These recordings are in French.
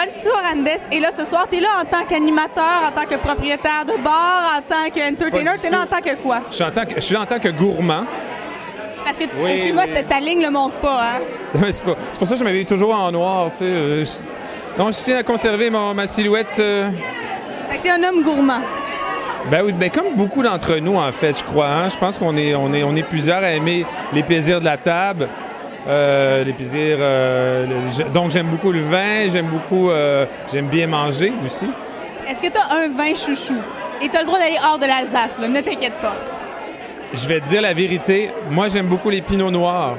Francisco Arandes est là ce soir. Tu es là en tant qu'animateur, en tant que propriétaire de bar, en tant qu'entertainer. Tu es là en tant que quoi? Je suis là en tant que gourmand. Parce que, excuse-moi, ta ligne ne le montre pas, hein? C'est pour ça que je m'habille toujours en noir, tu sais. Donc, je tiens à conserver ma silhouette. Fait que t'es un homme gourmand. Ben oui, ben comme beaucoup d'entre nous, en fait, je crois. Hein? Je pense qu'on est plusieurs à aimer les plaisirs de la table. Les plaisirs... donc, j'aime beaucoup le vin, j'aime bien manger aussi. Est-ce que tu as un vin chouchou? Et tu as le droit d'aller hors de l'Alsace, là, ne t'inquiète pas. Je vais te dire la vérité. Moi, j'aime beaucoup les pinots noirs.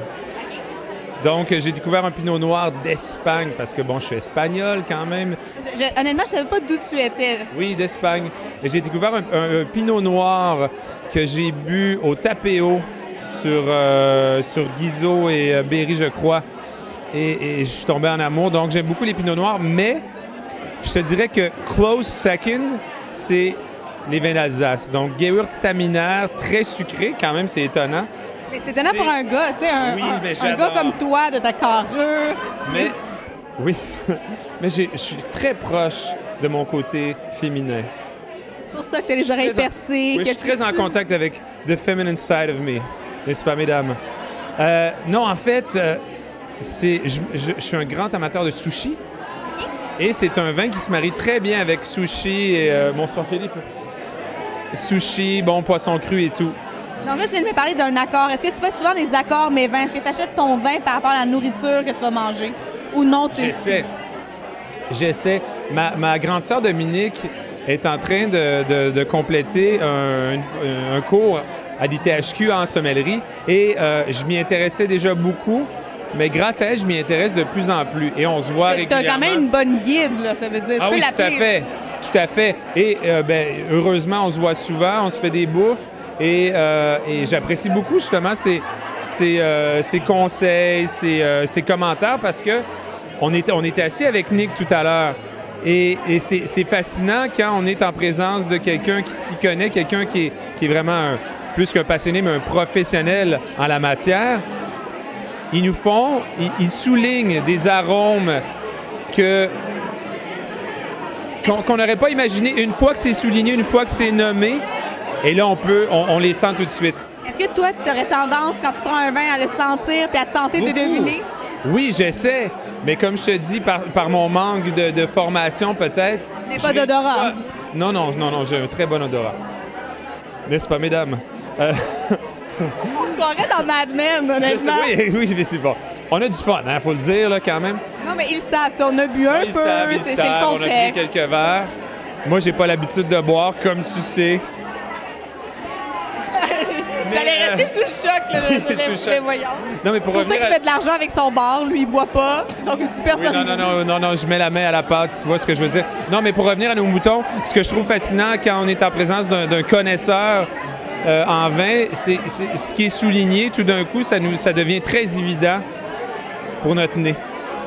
Donc, j'ai découvert un pinot noir d'Espagne, parce que, bon, je suis espagnol quand même. Honnêtement, je ne savais pas d'où tu étais. Oui, d'Espagne. Et j'ai découvert un pinot noir que j'ai bu au Tapéo sur Guizot et Berry, je crois. Et je suis tombé en amour. Donc, j'aime beaucoup les pinots noirs, mais je te dirais que close second, c'est les vins d'Alsace. Donc, Gewürztraminer, très sucré, quand même, c'est étonnant. C'est étonnant pour un gars, tu sais, un gars comme toi, de ta carrure. Mais, oui, mais je suis très proche de mon côté féminin. C'est pour ça que tu as les oreilles percées. Oui, je suis très en contact avec the feminine side of me, n'est-ce pas, mesdames? Non, en fait, je suis un grand amateur de sushi. Et c'est un vin qui se marie très bien avec sushi et... bonsoir, Philippe. Sushi, bon, poisson cru et tout. Donc là, tu viens de me parler d'un accord. Est-ce que tu fais souvent des accords, mes vins? Est-ce que tu achètes ton vin par rapport à la nourriture que tu vas manger? Ou non? J'essaie. Ma grande sœur Dominique est en train de compléter un cours à l'ITHQ en sommellerie et je m'y intéressais déjà beaucoup, mais grâce à elle, je m'y intéresse de plus en plus et on se voit régulièrement. Tu as quand même une bonne guide, là, ça veut dire. Ah oui, tout à fait. Tout à fait. Et heureusement, on se voit souvent, on se fait des bouffes. Et j'apprécie beaucoup justement ses conseils, ses commentaires parce que on était assis avec Nick tout à l'heure et c'est fascinant quand on est en présence de quelqu'un qui s'y connaît, quelqu'un qui est vraiment plus qu'un passionné, mais un professionnel en la matière. Ils soulignent des arômes qu'on n'aurait pas imaginé une fois que c'est souligné, une fois que c'est nommé. Et là, on les sent tout de suite. Est-ce que toi, tu aurais tendance, quand tu prends un vin, à le sentir et à tenter de deviner? Oui, j'essaie. Mais comme je te dis, par mon manque de formation, peut-être... Mais pas d'odorat? Non, j'ai un très bon odorat. N'est-ce pas, mesdames? On se croirait dans Mad Men, honnêtement. Oui, c'est bon. On a du fun, il faut le dire, là, quand même. Non, mais ils savent. On a bu un peu, c'est le contexte. On a bu quelques verres. Moi, j'ai pas l'habitude de boire, comme tu sais. J'allais rester sous le choc, là, les voyants. Non, mais pour ça qu'il fait de l'argent avec son bar, lui, il boit pas. Donc, si personne... Oui, non, je mets la main à la pâte, tu vois ce que je veux dire. Non, mais pour revenir à nos moutons, ce que je trouve fascinant quand on est en présence d'un connaisseur en vin, c'est ce qui est souligné, tout d'un coup, ça devient très évident pour notre nez.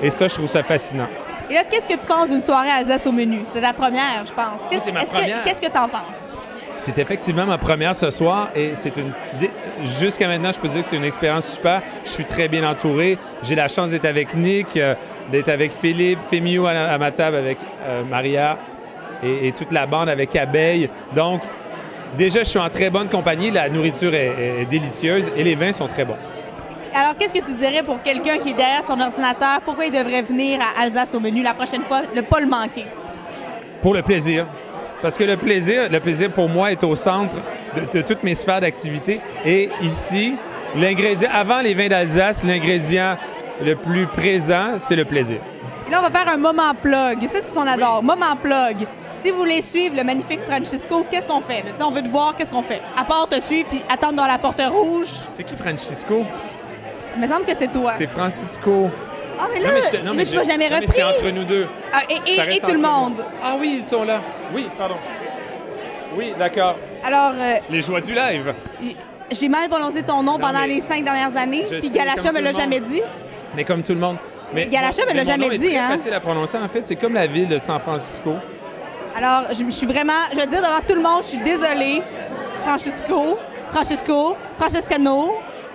Et ça, je trouve ça fascinant. Et là, qu'est-ce que tu penses d'une soirée Alsace au menu? C'est la première, je pense. C'est ma première. Qu'est-ce que tu en penses? C'est effectivement ma première ce soir et jusqu'à maintenant, je peux dire que c'est une expérience super. Je suis très bien entouré. J'ai la chance d'être avec Nick, d'être avec Philippe, Fémiou à ma table avec Maria et toute la bande avec Abeille. Donc, déjà, je suis en très bonne compagnie. La nourriture est délicieuse et les vins sont très bons. Alors, qu'est-ce que tu dirais pour quelqu'un qui est derrière son ordinateur? Pourquoi il devrait venir à Alsace au menu la prochaine fois, ne pas le manquer? Pour le plaisir. Parce que le plaisir pour moi est au centre de toutes mes sphères d'activité. Et ici, l'ingrédient, avant les vins d'Alsace, l'ingrédient le plus présent, c'est le plaisir. Et là, on va faire un moment plug. Et ça, c'est ce qu'on adore. Oui. Moment plug. Si vous voulez suivre le magnifique Francisco, qu'est-ce qu'on fait? On veut te voir, qu'est-ce qu'on fait? À part te suivre puis attendre dans la porte rouge. C'est qui Francisco? Il me semble que c'est toi. C'est Francisco. Ah, mais là, mais tu m'as jamais repris. C'est entre nous deux. Ah, et tout le monde. Ah oui, ils sont là. Oui, pardon. Oui, d'accord. Alors... les joies du live. J'ai mal prononcé ton nom pendant les 5 dernières années, puis Galacha me l'a jamais dit. Mais comme tout le monde. Mais Galacha me l'a jamais dit, hein? C'est facile à prononcer. En fait, c'est comme la ville de San Francisco. Alors, je suis vraiment... Je vais dire devant tout le monde, je suis désolée. Francescano.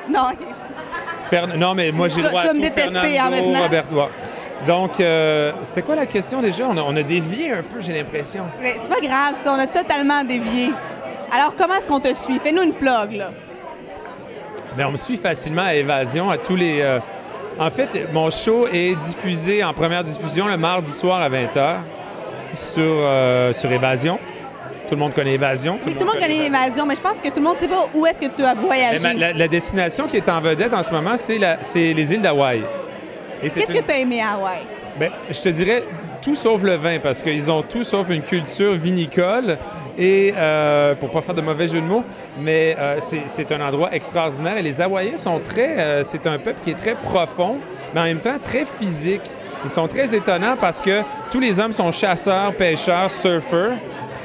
Non, OK. Non, mais moi, j'ai le droit à tout. Tu vas me détester, Fernando, maintenant. Robert. Donc, c'était quoi la question déjà? On a dévié un peu, j'ai l'impression. Mais c'est pas grave, ça, on a totalement dévié. Alors, comment est-ce qu'on te suit? Fais-nous une plug, là. Bien, on me suit facilement à Évasion, à tous les... En fait, mon show est diffusé en première diffusion le mardi soir à 20h sur Évasion. Tout le monde connaît Évasion. Oui, tout le monde connaît Évasion, mais je pense que tout le monde ne sait pas où est-ce que tu as voyagé. La destination qui est en vedette en ce moment, c'est les îles d'Hawaï. Qu'est-ce que tu as aimé à Hawaï? Bien, je te dirais tout sauf le vin, parce qu'ils ont tout sauf une culture vinicole. Et pour pas faire de mauvais jeu de mots, mais c'est un endroit extraordinaire. Et les Hawaïens sont très... c'est un peuple qui est très profond, mais en même temps très physique. Ils sont très étonnants parce que tous les hommes sont chasseurs, pêcheurs, surfeurs.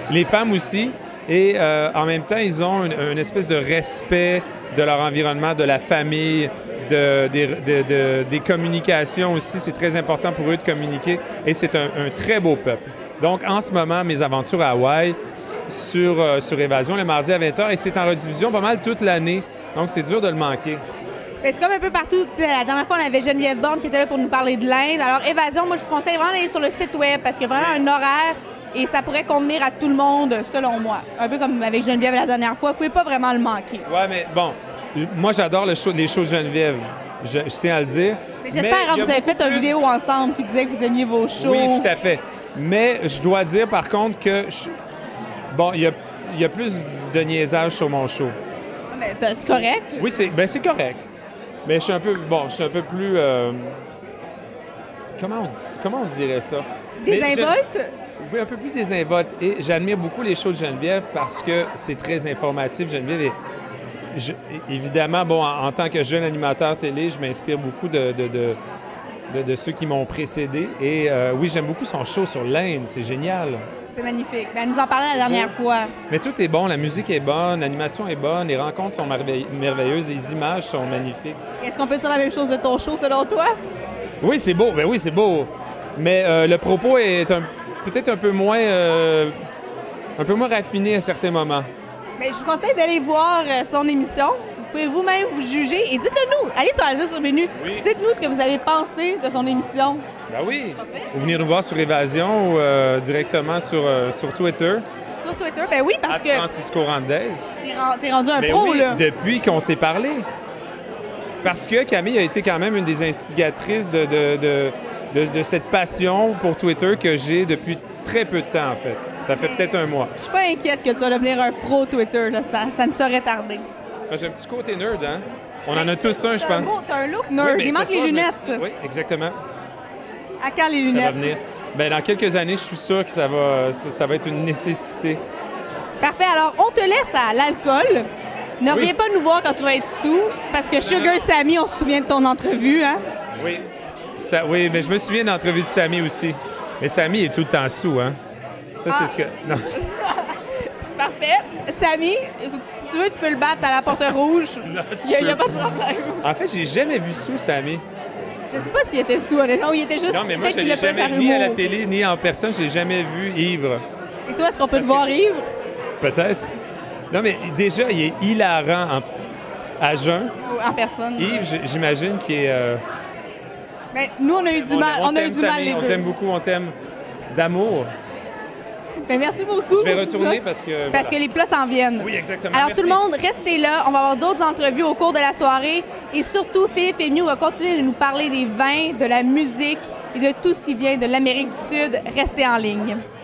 Les femmes aussi. Et en même temps, ils ont une espèce de respect de leur environnement, de la famille, des communications aussi. C'est très important pour eux de communiquer. Et c'est un très beau peuple. Donc, en ce moment, mes aventures à Hawaï sur Évasion, le mardi à 20h. Et c'est en rediffusion pas mal toute l'année. Donc, c'est dur de le manquer. C'est comme un peu partout. La dernière fois, on avait Geneviève Borne qui était là pour nous parler de l'Inde. Alors, Évasion, moi, je vous conseille vraiment d'aller sur le site web parce qu'il y a vraiment un horaire et ça pourrait convenir à tout le monde, selon moi. Un peu comme avec Geneviève la dernière fois. Vous ne pouvez pas vraiment le manquer. Oui, mais bon, moi, j'adore les shows de Geneviève. Je tiens à le dire. Mais j'espère que vous avez fait une vidéo ensemble qui disait que vous aimiez vos shows. Oui, tout à fait. Mais je dois dire, par contre, que... Bon, il y a plus de niaisage sur mon show. Mais c'est correct. Oui, c'est correct. Mais je suis un peu plus... Comment on dirait ça? Désinvolte? Oui, un peu plus désinvolte. Et j'admire beaucoup les shows de Geneviève parce que c'est très informatif. Geneviève est... évidemment, bon, en tant que jeune animateur télé, je m'inspire beaucoup de ceux qui m'ont précédé. Et oui, j'aime beaucoup son show sur l'Inde. C'est génial. C'est magnifique. Elle nous en parlait la dernière fois. Mais tout est bon. La musique est bonne, l'animation est bonne, les rencontres sont merveilleuses, les images sont magnifiques. Est-ce qu'on peut dire la même chose de ton show, selon toi? Oui, c'est beau. Ben oui, c'est beau. Mais le propos est peut-être un peu moins raffiné à certains moments. Mais je vous conseille d'aller voir son émission. Vous pouvez vous-même vous juger et dites-le nous. Allez sur Alza sur Menu. Oui. Dites-nous ce que vous avez pensé de son émission. Ben oui. Ou venir nous voir sur Évasion ou directement sur Twitter. Sur Twitter, ben oui, parce que... Francisco Randez. T'es rendu un pro, oui, là. Depuis qu'on s'est parlé. Parce que Camille a été quand même une des instigatrices de cette passion pour Twitter que j'ai depuis très peu de temps, en fait. Ça fait peut-être un mois. Je suis pas inquiète que tu vas devenir un pro Twitter, là. Ça ne saurait tarder. J'ai un petit côté nerd, hein? On en a tous un, je pense. T'as un look nerd. Il manque les lunettes. Oui, exactement. À quand les lunettes? Ça va venir. Bien, dans quelques années, je suis sûr que ça va être une nécessité. Parfait. Alors, on te laisse à l'alcool. Ne reviens pas nous voir quand tu vas être sous, parce que Sugar Sammy, on se souvient de ton entrevue, hein? Oui. Oui, mais je me souviens de l'entrevue de Sammy aussi. Mais Sammy est tout le temps sous, hein? Ça, c'est ce que... Non. Parfait. Sammy, si tu veux, tu peux le battre à la porte rouge. Il n'y a pas de problème. En fait, j'ai jamais vu sous Sammy. Je sais pas s'il était sous, honnêtement, ou il était juste... Non, mais moi, je l'ai jamais vu ni à la télé, ni en personne. Je l'ai jamais vu ivre. Et toi, est-ce qu'on peut te voir ivre? Peut-être. Non, mais déjà, il est hilarant à jeun. En personne. Yves, j'imagine qu'il est... Ben, nous, on a eu du mal. On a eu du mal, les deux. On t'aime beaucoup, on t'aime d'amour. Ben, merci beaucoup. Je vais retourner parce que... Parce que les plats s'en viennent. Oui, exactement. Alors, merci. tout le monde, restez là. On va avoir d'autres entrevues au cours de la soirée. Et surtout, Philippe Fémieux va continuer de nous parler des vins, de la musique et de tout ce qui vient de l'Amérique du Sud. Restez en ligne.